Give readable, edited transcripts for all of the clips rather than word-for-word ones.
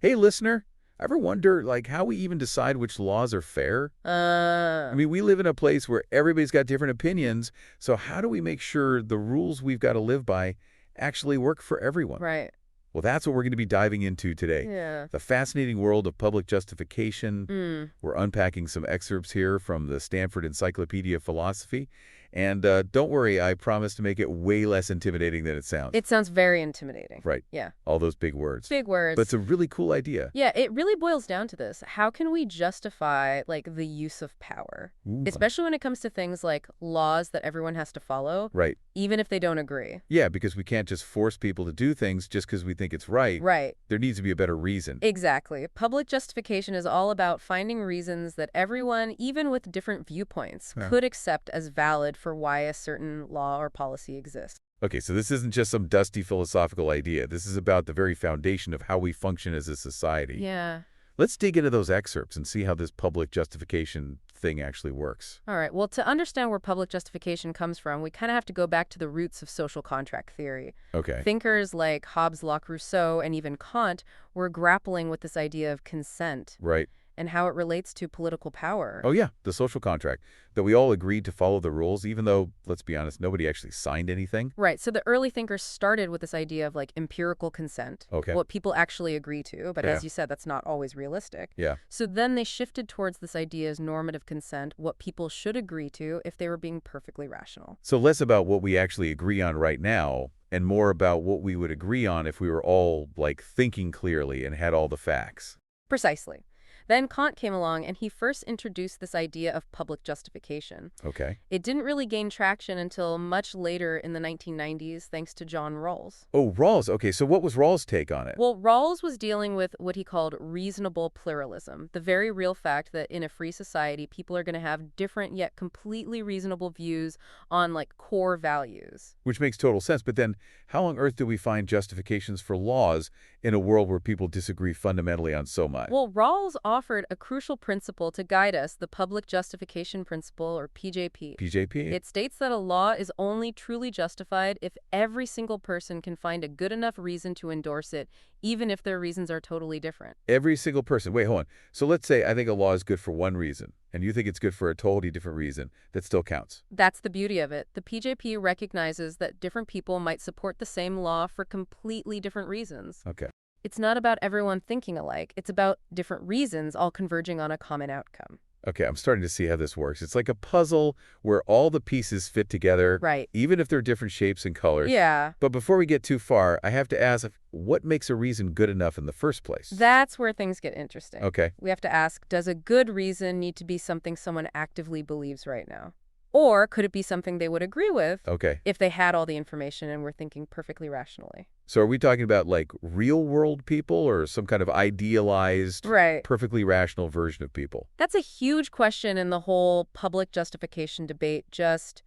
Hey, listener, ever wonder, how we even decide which laws are fair? I mean, we live in a place where everybody's got different opinions, so how do we make sure the rules we've got to live by actually work for everyone? Right. Well, that's what we're going to be diving into today. Yeah. The fascinating world of public justification. Mm. We're unpacking some excerpts here from the Stanford Encyclopedia of Philosophy. And don't worry, I promise to make it way less intimidating than it sounds. It sounds very intimidating. Right. Yeah. All those big words. Big But it's words. a really cool idea. Yeah, it really boils down to this. How can we justify, the use of power? Ooh. Especially when it comes to things like laws that everyone has to follow, Right. even if they don't agree. Yeah, because we can't just force people to do things just because we think it's right. Right. There needs to be a better reason. Exactly. Public justification is all about finding reasons that everyone, even with different viewpoints, Yeah. could accept as valid for why a certain law or policy exists. Okay, so this isn't just some dusty philosophical idea. This is about the very foundation of how we function as a society. Yeah. Let's dig into those excerpts and see how this public justification thing actually works. All right. Well, to understand where public justification comes from, we kind of have to go back to the roots of social contract theory. Okay. Thinkers like Hobbes, Locke, Rousseau, and even Kant were grappling with this idea of consent Right. and how it relates to political power. Oh, yeah, the social contract. That we all agreed to follow the rules, even though, let's be honest, nobody actually signed anything. Right. So the early thinkers started with this idea of empirical consent, Okay. what people actually agree to. But Yeah. as you said, that's not always realistic. Yeah. So then they shifted towards this idea as normative consent, what people should agree to if they were being perfectly rational. So less about what we actually agree on right now, and more about what we would agree on if we were all, thinking clearly and had all the facts. Precisely. Then Kant came along and he first introduced this idea of public justification. Okay. It didn't really gain traction until much later in the 1990s, thanks to John Rawls. Oh, Rawls. Okay, so what was Rawls' take on it? Well, Rawls was dealing with what he called reasonable pluralism, the very real fact that in a free society, people are going to have different yet completely reasonable views on core values. Which makes total sense, but then how on earth do we find justifications for laws in a world where people disagree fundamentally on so much? Well, Rawls offered a crucial principle to guide us, the public justification principle, or PJP. PJP? It states that a law is only truly justified if every single person can find a good enough reason to endorse it, even if their reasons are totally different. Every single person. Wait, hold on. So let's say I think a law is good for one reason, and you think it's good for a totally different reason. That still counts. That's the beauty of it. The PJP recognizes that different people might support the same law for completely different reasons. Okay. It's not about everyone thinking alike. It's about different reasons all converging on a common outcome. Okay, I'm starting to see how this works. It's like a puzzle where all the pieces fit together, Right. even if they're different shapes and colors. Yeah. But before we get too far, I have to ask, what makes a reason good enough in the first place? That's where things get interesting. Okay. We have to ask, does a good reason need to be something someone actively believes right now? Or could it be something they would agree with Okay. if they had all the information and were thinking perfectly rationally? So are we talking about real world people or some kind of idealized, Right. perfectly rational version of people? That's a huge question in the whole public justification debate. Just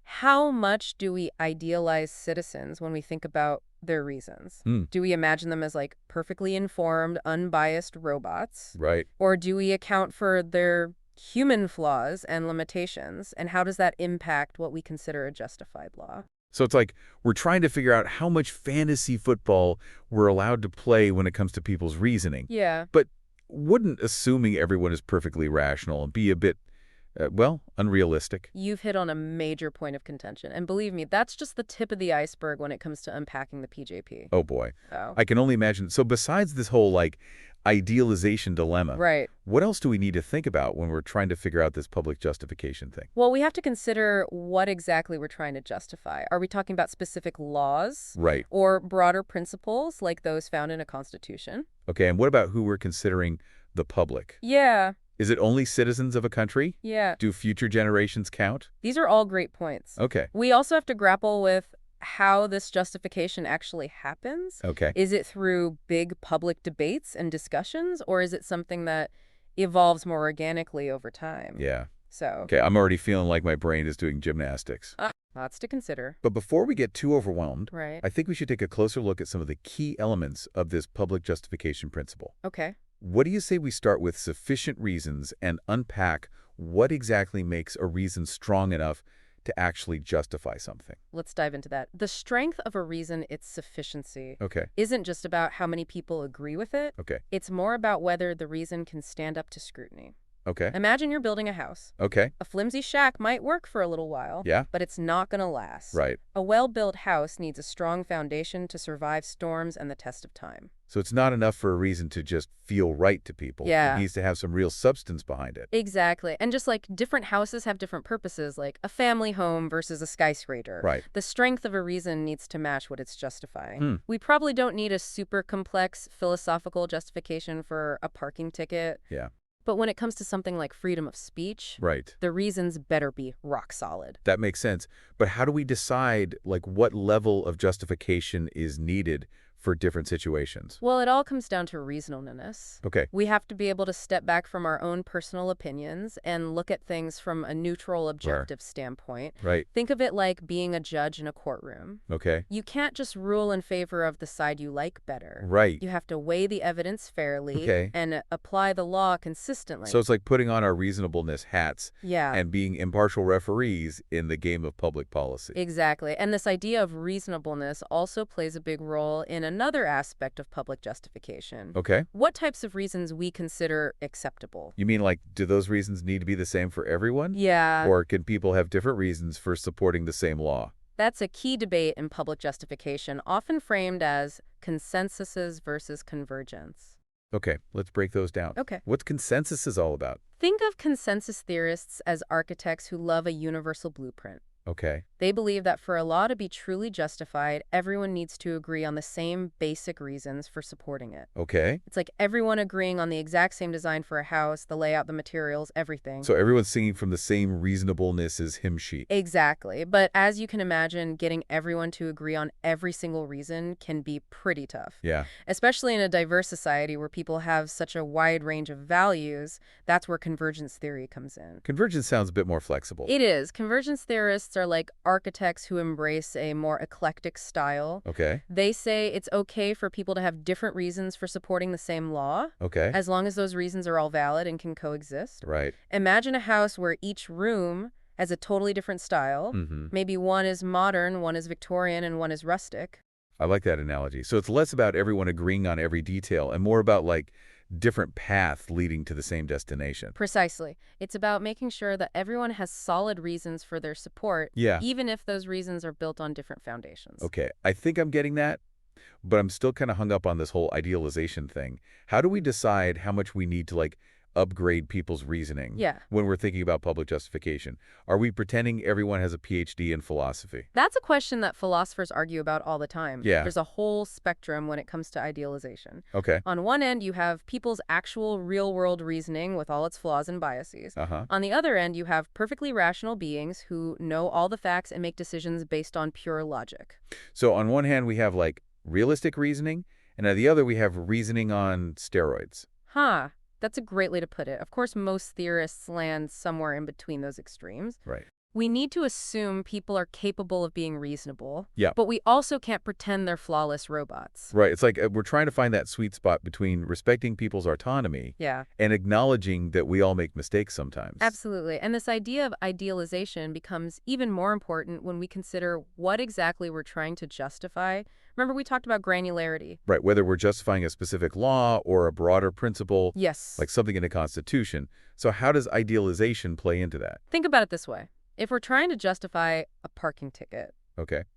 how much do we idealize citizens when we think about their reasons? Do we imagine them as perfectly informed, unbiased robots? Right. Or do we account for their human flaws and limitations? And how does that impact what we consider a justified law? So it's like we're trying to figure out how much fantasy football we're allowed to play when it comes to people's reasoning. Yeah. But wouldn't assuming everyone is perfectly rational and be a bit, unrealistic? You've hit on a major point of contention. And believe me, that's just the tip of the iceberg when it comes to unpacking the PJP. Oh, boy. Oh. I can only imagine. So besides this whole, idealization dilemma, Right. what else do we need to think about when we're trying to figure out this public justification thing? Well, we have to consider what exactly we're trying to justify. Are we talking about specific laws? Right. Or broader principles like those found in a constitution? Okay, and what about who we're considering the public? Yeah. Is it only citizens of a country? Yeah. Do future generations count? These are all great points. Okay. We also have to grapple with how this justification actually happens. Okay. Is it through big public debates and discussions, or is it something that evolves more organically over time? Yeah. So, Okay, I'm already feeling like my brain is doing gymnastics. lots to consider. But before we get too overwhelmed, Right. I think we should take a closer look at some of the key elements of this public justification principle. Okay. What do you say we start with sufficient reasons and unpack what exactly makes a reason strong enough to actually justify something? Let's dive into that. The strength of a reason, its sufficiency, Okay. isn't just about how many people agree with it. Okay. It's more about whether the reason can stand up to scrutiny. Okay. Imagine you're building a house. Okay. A flimsy shack might work for a little while, Yeah. but it's not going to last. Right. A well-built house needs a strong foundation to survive storms and the test of time. So it's not enough for a reason to just feel right to people. Yeah. It needs to have some real substance behind it. Exactly. And just like different houses have different purposes, like a family home versus a skyscraper. Right. The strength of a reason needs to match what it's justifying. We probably don't need a super complex philosophical justification for a parking ticket. Yeah. But when it comes to something like freedom of speech, Right. the reasons better be rock solid. That makes sense. But how do we decide, like, what level of justification is needed for different situations? Well, it all comes down to reasonableness. Okay. We have to be able to step back from our own personal opinions and look at things from a neutral, objective standpoint. Right. Think of it like being a judge in a courtroom. Okay. You can't just rule in favor of the side you like better. Right. You have to weigh the evidence fairly Okay. and apply the law consistently. So it's like putting on our reasonableness hats Yeah. and being impartial referees in the game of public policy. Exactly. And this idea of reasonableness also plays a big role in another aspect of public justification. Okay. What types of reasons we consider acceptable? You mean, like, do those reasons need to be the same for everyone? Yeah. Or can people have different reasons for supporting the same law? That's a key debate in public justification, often framed as consensuses versus convergence. Okay, let's break those down. Okay. What's consensus all about? Think of consensus theorists as architects who love a universal blueprint. Okay. They believe that for a law to be truly justified, everyone needs to agree on the same basic reasons for supporting it. Okay. It's like everyone agreeing on the exact same design for a house, the layout, the materials, everything. So everyone's singing from the same reasonableness as hymn sheet. Exactly. But as you can imagine, getting everyone to agree on every single reason can be pretty tough. Yeah. Especially in a diverse society where people have such a wide range of values, that's where convergence theory comes in. Convergence sounds a bit more flexible. It is. Convergence theorists are like architects who embrace a more eclectic style. Okay. They say it's okay for people to have different reasons for supporting the same law, Okay. as long as those reasons are all valid and can coexist. Right. Imagine a house where each room has a totally different style. Maybe one is modern, one is Victorian, and one is rustic. I like that analogy. So it's less about everyone agreeing on every detail and more about, like, different paths leading to the same destination. Precisely. It's about making sure that everyone has solid reasons for their support, Yeah. even if those reasons are built on different foundations. Okay. I think I'm getting that, but I'm still kind of hung up on this whole idealization thing. How do we decide how much we need to, like, upgrade people's reasoning when we're thinking about public justification? Are we pretending everyone has a PhD in philosophy? That's a question that philosophers argue about all the time. Yeah. There's a whole spectrum when it comes to idealization. Okay. On one end, you have people's actual real-world reasoning with all its flaws and biases. On the other end, you have perfectly rational beings who know all the facts and make decisions based on pure logic. So on one hand, we have, like, realistic reasoning, and on the other, we have reasoning on steroids. Huh. That's a great way to put it. Of course, most theorists land somewhere in between those extremes. Right. We need to assume people are capable of being reasonable. Yeah. But we also can't pretend they're flawless robots. Right. It's like we're trying to find that sweet spot between respecting people's autonomy and acknowledging that we all make mistakes sometimes. Absolutely. And this idea of idealization becomes even more important when we consider what exactly we're trying to justify. Remember, we talked about granularity. Right. Whether we're justifying a specific law or a broader principle. Yes. Like something in a constitution. So how does idealization play into that? Think about it this way. If we're trying to justify a parking ticket,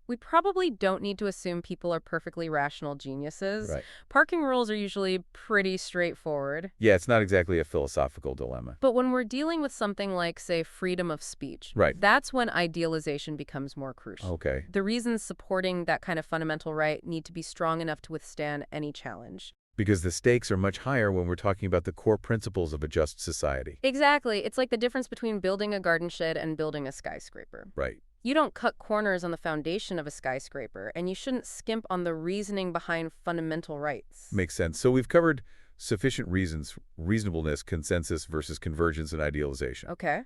we probably don't need to assume people are perfectly rational geniuses. Right. Parking rules are usually pretty straightforward. Yeah, it's not exactly a philosophical dilemma. But when we're dealing with something like, say, freedom of speech, that's when idealization becomes more crucial. Okay. The reasons supporting that kind of fundamental right need to be strong enough to withstand any challenge. Because the stakes are much higher when we're talking about the core principles of a just society. Exactly. It's like the difference between building a garden shed and building a skyscraper. Right. You don't cut corners on the foundation of a skyscraper, and you shouldn't skimp on the reasoning behind fundamental rights. Makes sense. So we've covered sufficient reasons, reasonableness, consensus versus convergence and idealization. Okay.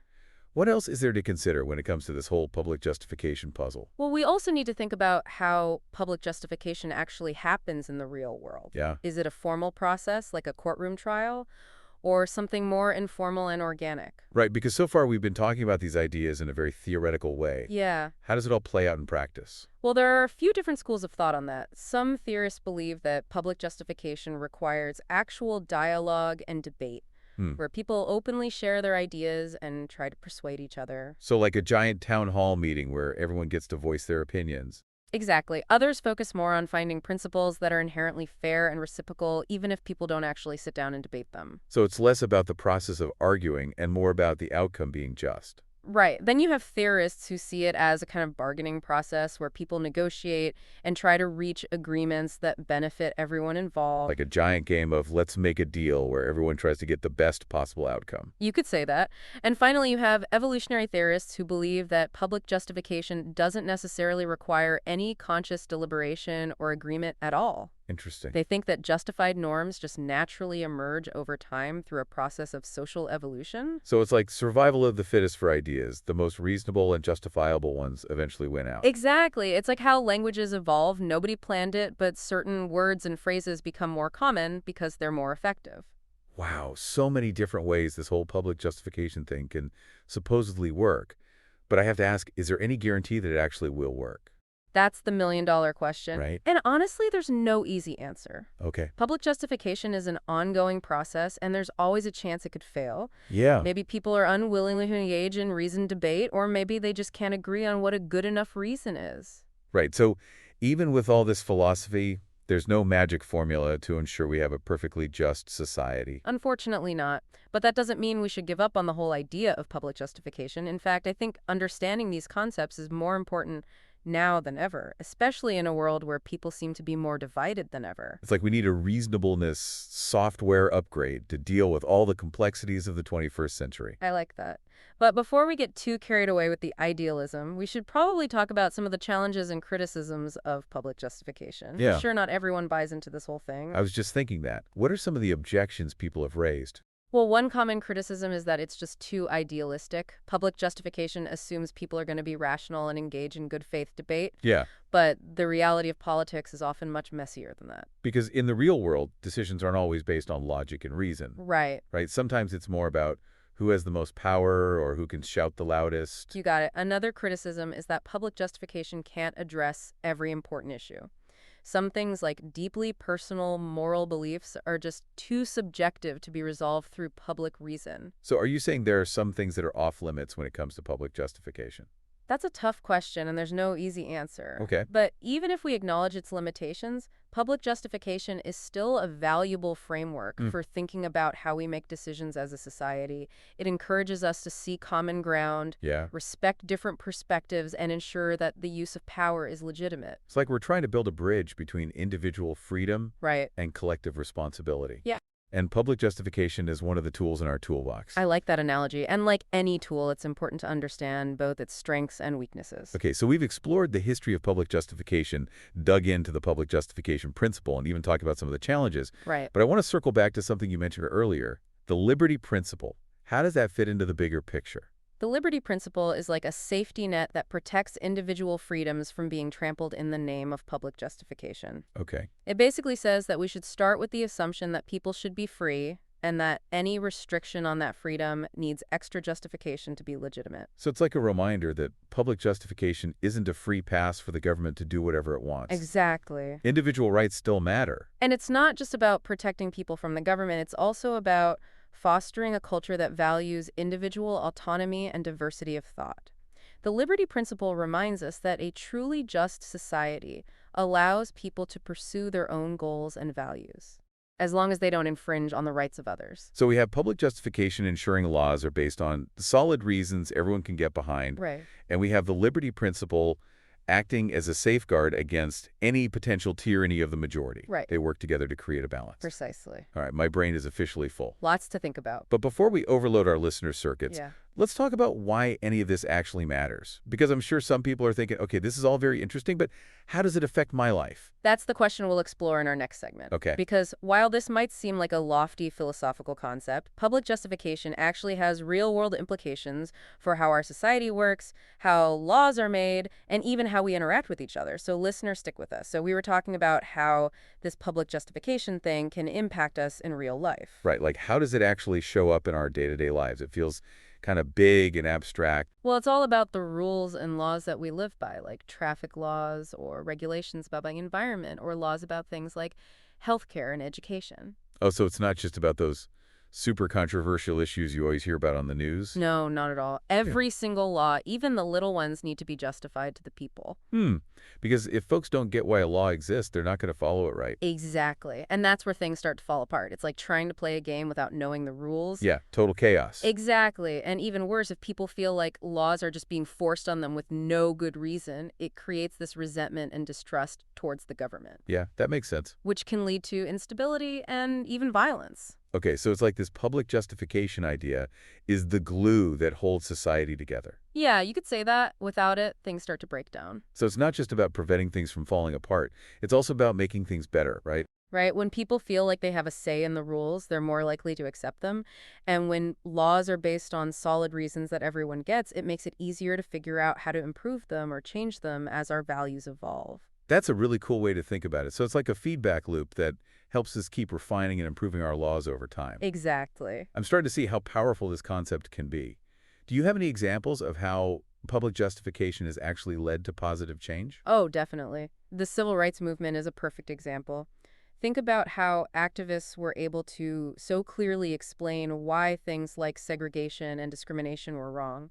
What else is there to consider when it comes to this whole public justification puzzle? Well, we also need to think about how public justification actually happens in the real world. Yeah. Is it a formal process, like a courtroom trial? or something more informal and organic? Right, because so far we've been talking about these ideas in a very theoretical way. Yeah. How does it all play out in practice? Well, there are a few different schools of thought on that. Some theorists believe that public justification requires actual dialogue and debate, where people openly share their ideas and try to persuade each other. So like a giant town hall meeting where everyone gets to voice their opinions. Exactly. Others focus more on finding principles that are inherently fair and reciprocal, even if people don't actually sit down and debate them. So it's less about the process of arguing and more about the outcome being just. Right. Then you have theorists who see it as a kind of bargaining process where people negotiate and try to reach agreements that benefit everyone involved. Like a giant game of let's make a deal where everyone tries to get the best possible outcome. You could say that. And finally, you have evolutionary theorists who believe that public justification doesn't necessarily require any conscious deliberation or agreement at all. Interesting. They think that justified norms just naturally emerge over time through a process of social evolution. So it's like survival of the fittest for ideas. The most reasonable and justifiable ones eventually win out. Exactly. It's like how languages evolve. Nobody planned it, but certain words and phrases become more common because they're more effective. Wow, so many different ways this whole public justification thing can supposedly work. But I have to ask, is there any guarantee that it actually will work? That's the million-dollar question. Right. And honestly, there's no easy answer. Okay. Public justification is an ongoing process, and there's always a chance it could fail. Yeah. Maybe people are unwilling to engage in reasoned debate, or maybe they just can't agree on what a good enough reason is. Right. So even with all this philosophy, there's no magic formula to ensure we have a perfectly just society. Unfortunately not. But that doesn't mean we should give up on the whole idea of public justification. In fact, I think understanding these concepts is more important now than ever, especially in a world where people seem to be more divided than ever. It's like we need a reasonableness software upgrade to deal with all the complexities of the 21st century. I like that. But before we get too carried away with the idealism, we should probably talk about some of the challenges and criticisms of public justification. Yeah. Sure, not everyone buys into this whole thing. I was just thinking that. What are some of the objections people have raised? Well, one common criticism is that it's just too idealistic. Public justification assumes people are going to be rational and engage in good faith debate. Yeah. But the reality of politics is often much messier than that. Because in the real world, decisions aren't always based on logic and reason. Right. Right? Sometimes it's more about who has the most power or who can shout the loudest. You got it. Another criticism is that public justification can't address every important issue. Some things like deeply personal moral beliefs are just too subjective to be resolved through public reason. So are you saying there are some things that are off limits when it comes to public justification? That's a tough question, and there's no easy answer. Okay. But even if we acknowledge its limitations, public justification is still a valuable framework for thinking about how we make decisions as a society. It encourages us to see common ground, respect different perspectives, and ensure that the use of power is legitimate. It's like we're trying to build a bridge between individual freedom and collective responsibility. Yeah. And public justification is one of the tools in our toolbox. I like that analogy. And like any tool, it's important to understand both its strengths and weaknesses. Okay, so we've explored the history of public justification, dug into the public justification principle, and even talked about some of the challenges. Right. But I want to circle back to something you mentioned earlier, the liberty principle. How does that fit into the bigger picture? The liberty principle is like a safety net that protects individual freedoms from being trampled in the name of public justification. Okay. It basically says that we should start with the assumption that people should be free and that any restriction on that freedom needs extra justification to be legitimate. So it's like a reminder that public justification isn't a free pass for the government to do whatever it wants. Exactly. Individual rights still matter. And it's not just about protecting people from the government. It's also about fostering a culture that values individual autonomy and diversity of thought. The liberty principle reminds us that a truly just society allows people to pursue their own goals and values, as long as they don't infringe on the rights of others. So we have public justification ensuring laws are based on solid reasons everyone can get behind. Right. And we have the liberty principle acting as a safeguard against any potential tyranny of the majority. Right. They work together to create a balance. Precisely. All right, my brain is officially full. Lots to think about. But before we overload our listener circuits, Let's talk about why any of this actually matters. Because I'm sure some people are thinking, okay, this is all very interesting, but how does it affect my life? That's the question we'll explore in our next segment. Okay. Because while this might seem like a lofty philosophical concept, public justification actually has real-world implications for how our society works, how laws are made, and even how we interact with each other. So listeners, stick with us. So we were talking about how this public justification thing can impact us in real life. Right, like how does it actually show up in our day-to-day lives? It feels kind of big and abstract. Well, it's all about the rules and laws that we live by, like traffic laws or regulations about the environment or laws about things like healthcare and education. Oh, so it's not just about those super controversial issues you always hear about on the news? No, not at all. Yeah. Every single law, even the little ones, need to be justified to the people. Because if folks don't get why a law exists, they're not going to follow it right. Exactly. And that's where things start to fall apart. It's like trying to play a game without knowing the rules. Yeah, total chaos. Exactly. And even worse, if people feel like laws are just being forced on them with no good reason, it creates this resentment and distrust towards the government. Yeah, that makes sense. Which can lead to instability and even violence. Okay, so it's like this public justification idea is the glue that holds society together. Yeah, you could say that. Without it, things start to break down. So it's not just about preventing things from falling apart. It's also about making things better, right? Right? When people feel like they have a say in the rules, they're more likely to accept them. And when laws are based on solid reasons that everyone gets, it makes it easier to figure out how to improve them or change them as our values evolve. That's a really cool way to think about it. So it's like a feedback loop that helps us keep refining and improving our laws over time. Exactly. I'm starting to see how powerful this concept can be. Do you have any examples of how public justification has actually led to positive change? Oh, definitely. The civil rights movement is a perfect example. Think about how activists were able to so clearly explain why things like segregation and discrimination were wrong.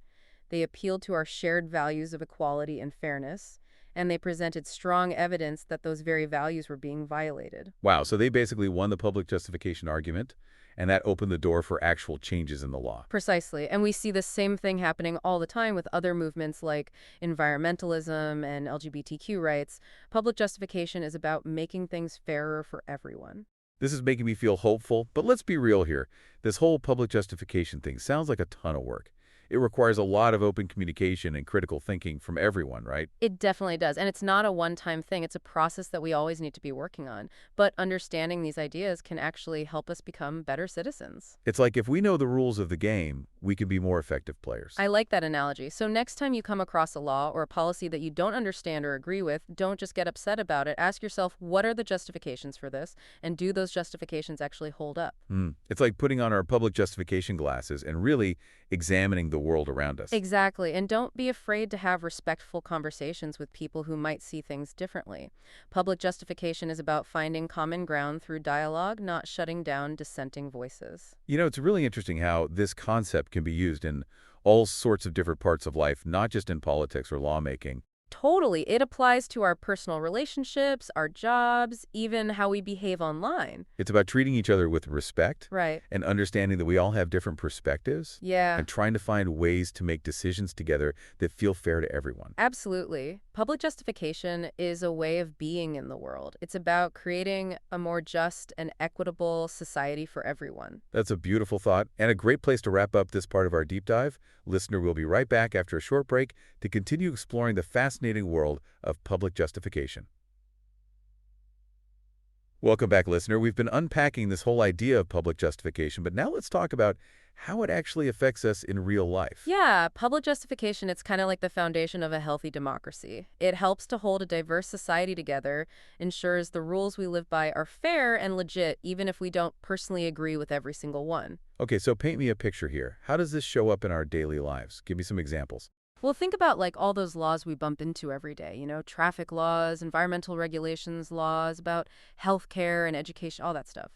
They appealed to our shared values of equality and fairness, and they presented strong evidence that those very values were being violated. Wow, so they basically won the public justification argument, and that opened the door for actual changes in the law. Precisely. And we see the same thing happening all the time with other movements like environmentalism and LGBTQ rights. Public justification is about making things fairer for everyone. This is making me feel hopeful, but let's be real here. This whole public justification thing sounds like a ton of work. It requires a lot of open communication and critical thinking from everyone, right? It definitely does. And it's not a one-time thing. It's a process that we always need to be working on. But understanding these ideas can actually help us become better citizens. It's like if we know the rules of the game, we can be more effective players. I like that analogy. So next time you come across a law or a policy that you don't understand or agree with, don't just get upset about it. Ask yourself, what are the justifications for this? And do those justifications actually hold up? It's like putting on our public justification glasses and really examining the world around us. Exactly. And don't be afraid to have respectful conversations with people who might see things differently. Public justification is about finding common ground through dialogue, not shutting down dissenting voices. You know, it's really interesting how this concept can be used in all sorts of different parts of life, not just in politics or lawmaking. Totally. It applies to our personal relationships, our jobs, even how we behave online. It's about treating each other with respect Right. and understanding that we all have different perspectives Yeah. and trying to find ways to make decisions together that feel fair to everyone. Absolutely. Public justification is a way of being in the world. It's about creating a more just and equitable society for everyone. That's a beautiful thought and a great place to wrap up this part of our deep dive. Listener, we'll be right back after a short break to continue exploring the fascinating world of public justification. Welcome back, listener. We've been unpacking this whole idea of public justification, but now let's talk about how it actually affects us in real life. Yeah, public justification, it's kind of like the foundation of a healthy democracy. It helps to hold a diverse society together, ensures the rules we live by are fair and legit, even if we don't personally agree with every single one. Okay, so paint me a picture here. How does this show up in our daily lives? Give me some examples. Well, think about like all those laws we bump into every day, traffic laws, environmental regulations, laws about healthcare and education, all that stuff.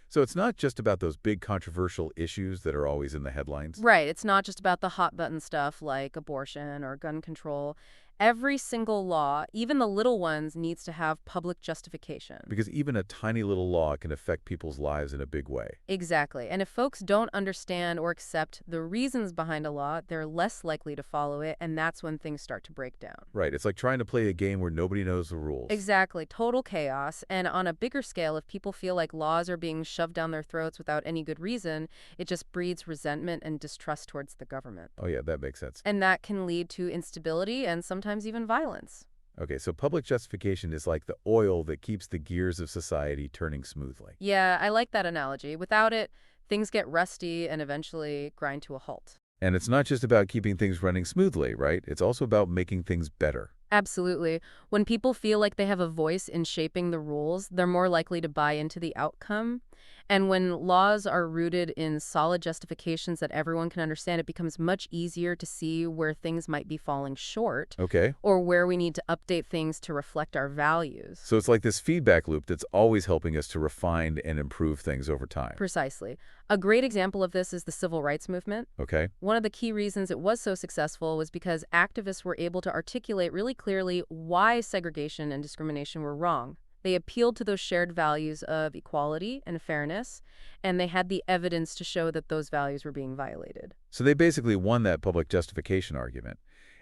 So it's not just about those big controversial issues that are always in the headlines? Right. It's not just about the hot button stuff like abortion or gun control. Every single law, even the little ones, needs to have public justification. Because even a tiny little law can affect people's lives in a big way. Exactly. And if folks don't understand or accept the reasons behind a law, they're less likely to follow it, and that's when things start to break down. Right, it's like trying to play a game where nobody knows the rules. Exactly. Total chaos. And on a bigger scale, if people feel like laws are being shoved down their throats without any good reason, it just breeds resentment and distrust towards the government. Oh yeah, that makes sense. And that can lead to instability and sometimes even violence. Okay, so public justification is like the oil that keeps the gears of society turning smoothly. Yeah, I like that analogy. Without it, things get rusty and eventually grind to a halt. And it's not just about keeping things running smoothly, right? It's also about making things better. Absolutely. When people feel like they have a voice in shaping the rules, they're more likely to buy into the outcome. And when laws are rooted in solid justifications that everyone can understand, it becomes much easier to see where things might be falling short Okay? or where we need to update things to reflect our values. So it's like this feedback loop that's always helping us to refine and improve things over time. Precisely. A great example of this is the civil rights movement. Okay? One of the key reasons it was so successful was because activists were able to articulate really clearly why segregation and discrimination were wrong. They appealed to those shared values of equality and fairness, and they had the evidence to show that those values were being violated. So they basically won that public justification argument.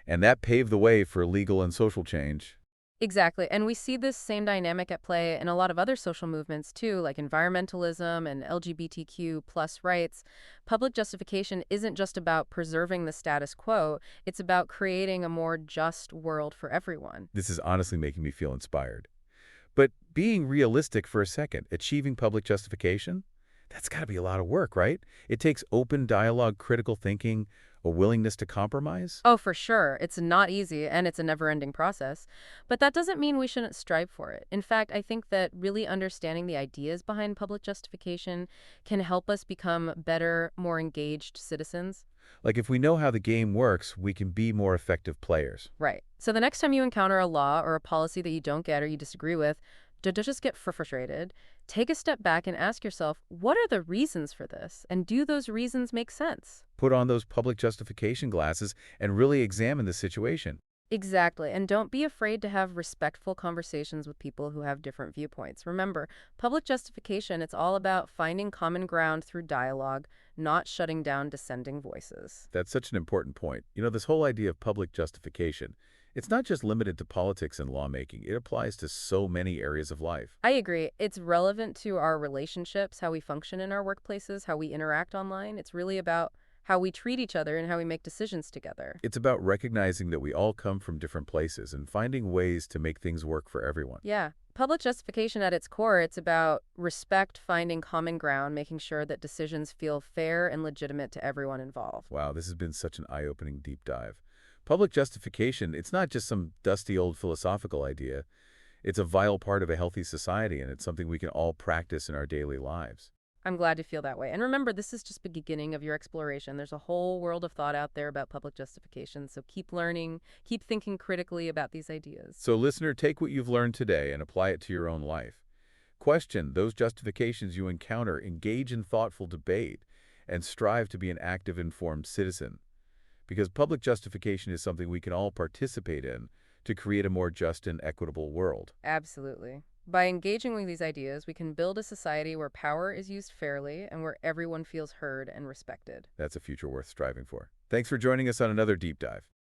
And that paved the way for legal and social change. Exactly. And we see this same dynamic at play in a lot of other social movements too, like environmentalism and LGBTQ plus rights. Public justification isn't just about preserving the status quo, it's about creating a more just world for everyone. This is honestly making me feel inspired. But being realistic for a second, achieving public justification, that's got to be a lot of work, right? It takes open dialogue, critical thinking, a willingness to compromise. Oh, for sure. It's not easy and it's a never-ending process. But that doesn't mean we shouldn't strive for it. In fact, I think that really understanding the ideas behind public justification can help us become better, more engaged citizens. Like if we know how the game works, we can be more effective players. Right. So the next time you encounter a law or a policy that you don't get or you disagree with, don't just get frustrated. Take a step back and ask yourself, what are the reasons for this? And do those reasons make sense? Put on those public justification glasses and really examine the situation. Exactly. And don't be afraid to have respectful conversations with people who have different viewpoints. Remember, public justification, it's all about finding common ground through dialogue, not shutting down dissenting voices. That's such an important point. You know, this whole idea of public justification, it's not just limited to politics and lawmaking. It applies to so many areas of life. I agree. It's relevant to our relationships, how we function in our workplaces, how we interact online. It's really about how we treat each other and how we make decisions together. It's about recognizing that we all come from different places and finding ways to make things work for everyone. Yeah. Public justification at its core, it's about respect, finding common ground, making sure that decisions feel fair and legitimate to everyone involved. Wow, this has been such an eye-opening deep dive. Public justification, it's not just some dusty old philosophical idea. It's a vital part of a healthy society, and it's something we can all practice in our daily lives. I'm glad to feel that way. And remember, this is just the beginning of your exploration. There's a whole world of thought out there about public justification. So keep learning, keep thinking critically about these ideas. So listener, take what you've learned today and apply it to your own life. Question those justifications you encounter, engage in thoughtful debate, and strive to be an active, informed citizen. Because public justification is something we can all participate in to create a more just and equitable world. Absolutely. By engaging with these ideas, we can build a society where power is used fairly and where everyone feels heard and respected. That's a future worth striving for. Thanks for joining us on another deep dive.